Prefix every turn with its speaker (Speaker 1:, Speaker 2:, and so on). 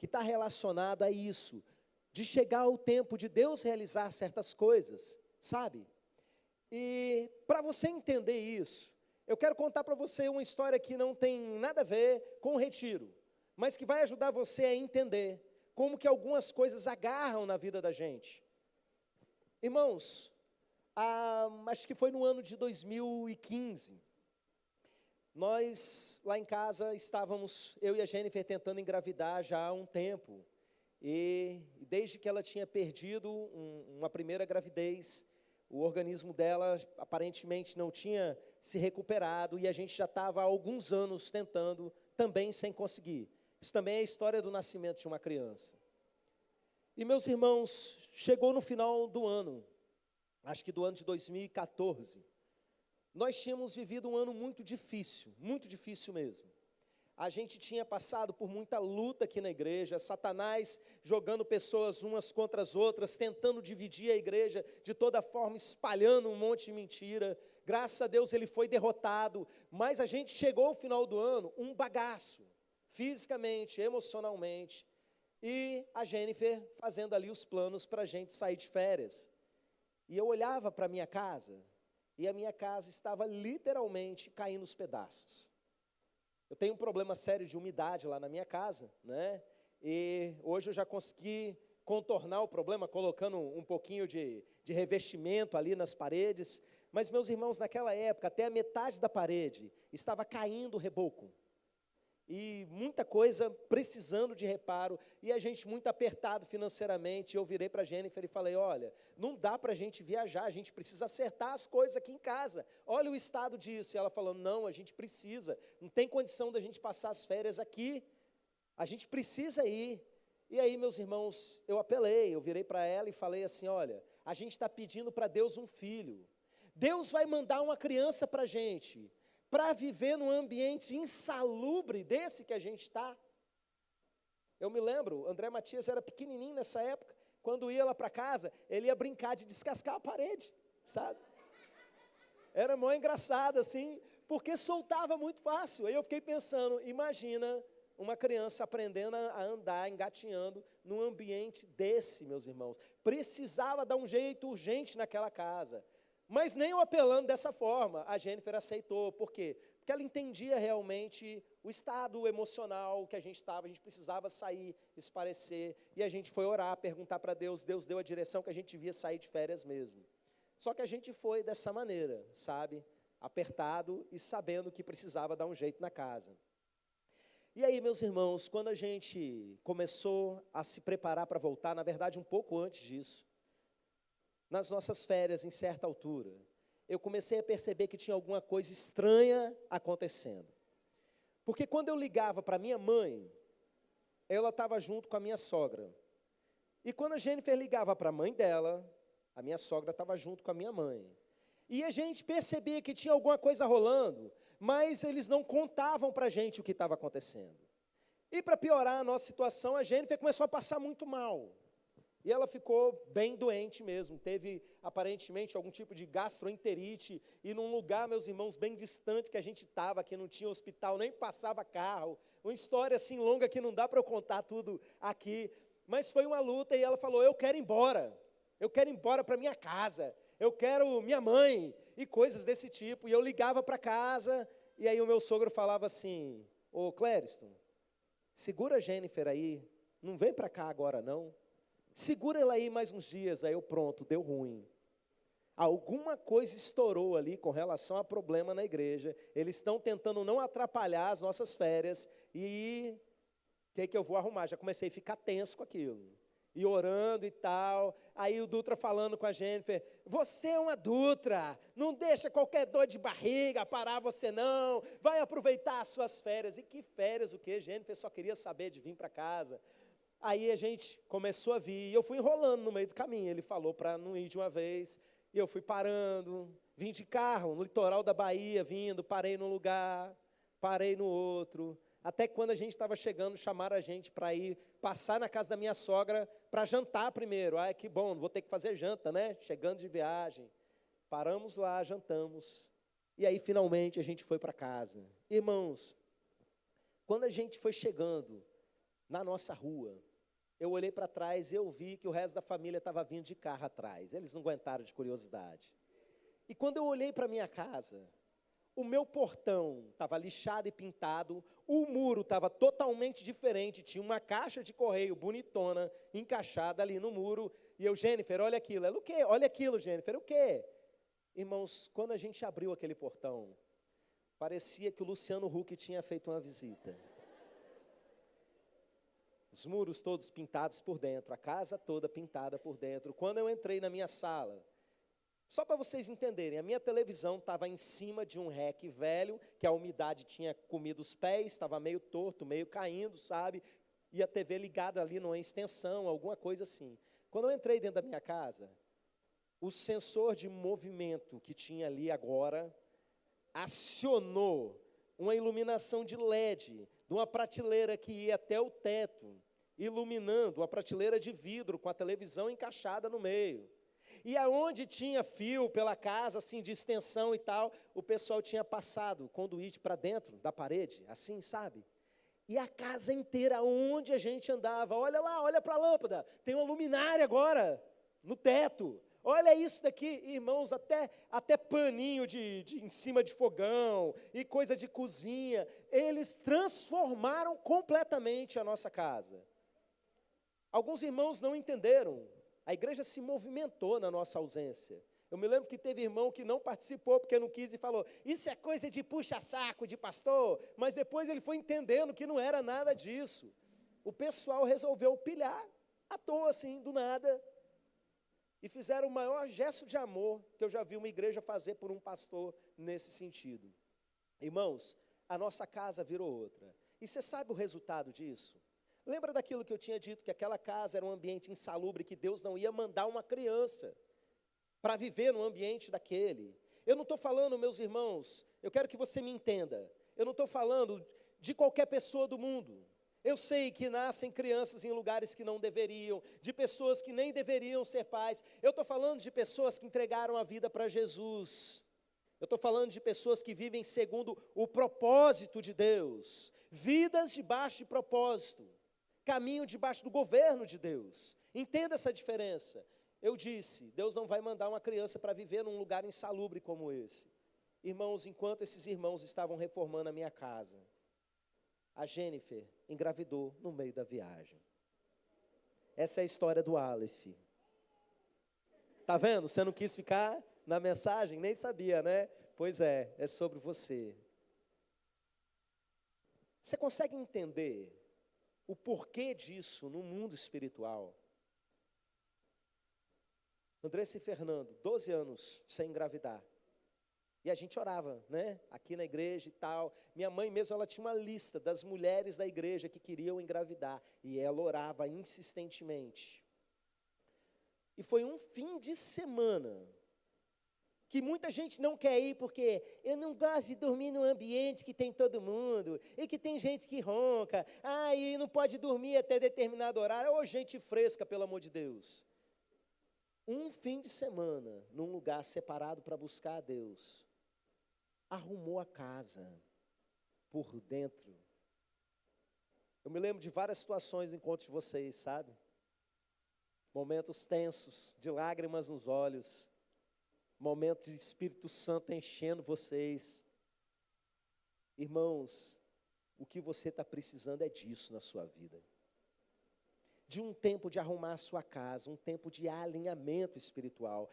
Speaker 1: que está relacionado a isso, de chegar o tempo de Deus realizar certas coisas, sabe? E para você entender isso, eu quero contar para você uma história que não tem nada a ver com o retiro, mas que vai ajudar você a entender como que algumas coisas agarram na vida da gente. Irmãos, acho que foi no ano de 2015, nós lá em casa estávamos, eu e a Jennifer, tentando engravidar já há um tempo. E desde que ela tinha perdido uma primeira gravidez, o organismo dela aparentemente não tinha se recuperado e a gente já estava há alguns anos tentando, também sem conseguir. Isso também é a história do nascimento de uma criança. E meus irmãos, chegou no final do ano, acho que do ano de 2014, nós tínhamos vivido um ano muito difícil mesmo. A gente tinha passado por muita luta aqui na igreja, Satanás jogando pessoas umas contra as outras, tentando dividir a igreja de toda forma, espalhando um monte de mentira. Graças a Deus ele foi derrotado, mas a gente chegou ao final do ano um bagaço, fisicamente, emocionalmente, e a Jennifer fazendo ali os planos para a gente sair de férias. E eu olhava para a minha casa, e a minha casa estava literalmente caindo aos pedaços. Eu tenho um problema sério de umidade lá na minha casa, né? E hoje eu já consegui contornar o problema colocando um pouquinho de revestimento ali nas paredes. Mas, meus irmãos, naquela época, até a metade da parede estava caindo o reboco. E muita coisa precisando de reparo, e a gente muito apertado financeiramente. Eu virei para a Jennifer e falei, olha, não dá para a gente viajar, a gente precisa acertar as coisas aqui em casa. Olha o estado disso. E ela falou, não, a gente precisa, não tem condição da gente passar as férias aqui, a gente precisa ir. E aí, meus irmãos, eu apelei, eu virei para ela e falei assim, olha, a gente está pedindo para Deus um filho. Deus vai mandar uma criança para a gente, para viver num ambiente insalubre desse que a gente está. Eu me lembro, André Matias era pequenininho nessa época, quando ia lá para casa, ele ia brincar de descascar a parede, sabe? Era mó engraçado assim, porque soltava muito fácil. Aí eu fiquei pensando, imagina uma criança aprendendo a andar, engatinhando, num ambiente desse, meus irmãos. Precisava dar um jeito urgente naquela casa. Mas nem eu apelando dessa forma, a Jennifer aceitou. Por quê? Porque ela entendia realmente o estado emocional que a gente estava, a gente precisava sair, esparecer, e a gente foi orar, perguntar para Deus, Deus deu a direção que a gente devia sair de férias mesmo. Só que a gente foi dessa maneira, sabe? Apertado e sabendo que precisava dar um jeito na casa. E aí, meus irmãos, quando a gente começou a se preparar para voltar, na verdade um pouco antes disso, nas nossas férias, em certa altura, eu comecei a perceber que tinha alguma coisa estranha acontecendo. Porque quando eu ligava para minha mãe, ela estava junto com a minha sogra. E quando a Jennifer ligava para a mãe dela, a minha sogra estava junto com a minha mãe. E a gente percebia que tinha alguma coisa rolando, mas eles não contavam para a gente o que estava acontecendo. E para piorar a nossa situação, a Jennifer começou a passar muito mal. E ela ficou bem doente mesmo, teve aparentemente algum tipo de gastroenterite, e num lugar, meus irmãos, bem distante que a gente estava, que não tinha hospital, nem passava carro, uma história assim longa que não dá para eu contar tudo aqui, mas foi uma luta, e ela falou, eu quero ir embora para minha casa, eu quero minha mãe, e coisas desse tipo. E eu ligava para casa, e aí o meu sogro falava assim, ô Clériston, segura a Jennifer aí, não vem para cá agora não, segura ela aí mais uns dias. Aí eu, pronto, deu ruim. Alguma coisa estourou ali com relação a problema na igreja. Eles estão tentando não atrapalhar as nossas férias. E o que eu vou arrumar? Já comecei a ficar tenso com aquilo. E orando e tal. Aí o Dutra falando com a Jennifer, você é uma Dutra, não deixa qualquer dor de barriga parar você não. Vai aproveitar as suas férias. E que férias o quê? Jennifer só queria saber de vir para casa. Aí a gente começou a vir, e eu fui enrolando no meio do caminho. Ele falou para não ir de uma vez, e eu fui parando, vim de carro, no litoral da Bahia, vindo, parei num lugar, parei no outro, até que quando a gente estava chegando, chamaram a gente para ir passar na casa da minha sogra, para jantar primeiro. Ah, que bom, não vou ter que fazer janta, né? Chegando de viagem. Paramos lá, jantamos, e aí finalmente a gente foi para casa. Irmãos, quando a gente foi chegando, na nossa rua. Eu olhei para trás e eu vi que o resto da família estava vindo de carro atrás. Eles não aguentaram de curiosidade. E quando eu olhei para minha casa, o meu portão estava lixado e pintado, o muro estava totalmente diferente, tinha uma caixa de correio bonitona encaixada ali no muro. E eu, Jennifer, olha aquilo. Ela, o quê? Olha aquilo, Jennifer, o quê? Irmãos, quando a gente abriu aquele portão, parecia que o Luciano Huck tinha feito uma visita. Os muros todos pintados por dentro, a casa toda pintada por dentro. Quando eu entrei na minha sala, só para vocês entenderem, a minha televisão estava em cima de um rack velho, que a umidade tinha comido os pés, estava meio torto, meio caindo, sabe? E a TV ligada ali numa extensão, alguma coisa assim. Quando eu entrei dentro da minha casa, o sensor de movimento que tinha ali agora acionou uma iluminação de LED, de uma prateleira que ia até o teto, iluminando uma prateleira de vidro com a televisão encaixada no meio. E aonde tinha fio pela casa, assim, de extensão e tal, o pessoal tinha passado o conduíte para dentro da parede, assim, sabe? E a casa inteira, onde a gente andava, olha lá, olha para a lâmpada, tem uma luminária agora, no teto. Olha isso daqui, irmãos, até paninho em cima de fogão e coisa de cozinha. Eles transformaram completamente a nossa casa. Alguns irmãos não entenderam. A igreja se movimentou na nossa ausência. Eu me lembro que teve irmão que não participou porque não quis e falou, isso é coisa de puxa-saco, de pastor. Mas depois ele foi entendendo que não era nada disso. O pessoal resolveu pilhar, à toa assim, do nada. E fizeram o maior gesto de amor que eu já vi uma igreja fazer por um pastor nesse sentido. Irmãos, a nossa casa virou outra. E você sabe o resultado disso? Lembra daquilo que eu tinha dito, que aquela casa era um ambiente insalubre, que Deus não ia mandar uma criança para viver no ambiente daquele. Eu não estou falando, meus irmãos, eu quero que você me entenda, eu não estou falando de qualquer pessoa do mundo. Eu sei que nascem crianças em lugares que não deveriam, de pessoas que nem deveriam ser pais. Eu estou falando de pessoas que entregaram a vida para Jesus. Eu estou falando de pessoas que vivem segundo o propósito de Deus. Vidas debaixo de propósito. Caminho debaixo do governo de Deus. Entenda essa diferença. Eu disse, Deus não vai mandar uma criança para viver num lugar insalubre como esse. Irmãos, enquanto esses irmãos estavam reformando a minha casa, a Jennifer engravidou no meio da viagem. Essa é a história do Aleph. Tá vendo? Você não quis ficar na mensagem? Nem sabia, né? Pois é sobre você. Você consegue entender o porquê disso no mundo espiritual? Andressa e Fernando, 12 anos sem engravidar. E a gente orava, né? Aqui na igreja e tal. Minha mãe mesmo, ela tinha uma lista das mulheres da igreja que queriam engravidar. E ela orava insistentemente. E foi um fim de semana que muita gente não quer ir porque eu não gosto de dormir num ambiente que tem todo mundo. E que tem gente que ronca. E não pode dormir até determinado horário. Ô, gente fresca, pelo amor de Deus. Um fim de semana, num lugar separado para buscar a Deus. Arrumou a casa por dentro. Eu me lembro de várias situações em encontro de vocês, sabe? Momentos tensos, de lágrimas nos olhos. Momento de Espírito Santo enchendo vocês. Irmãos, o que você está precisando é disso na sua vida. De um tempo de arrumar a sua casa, um tempo de alinhamento espiritual.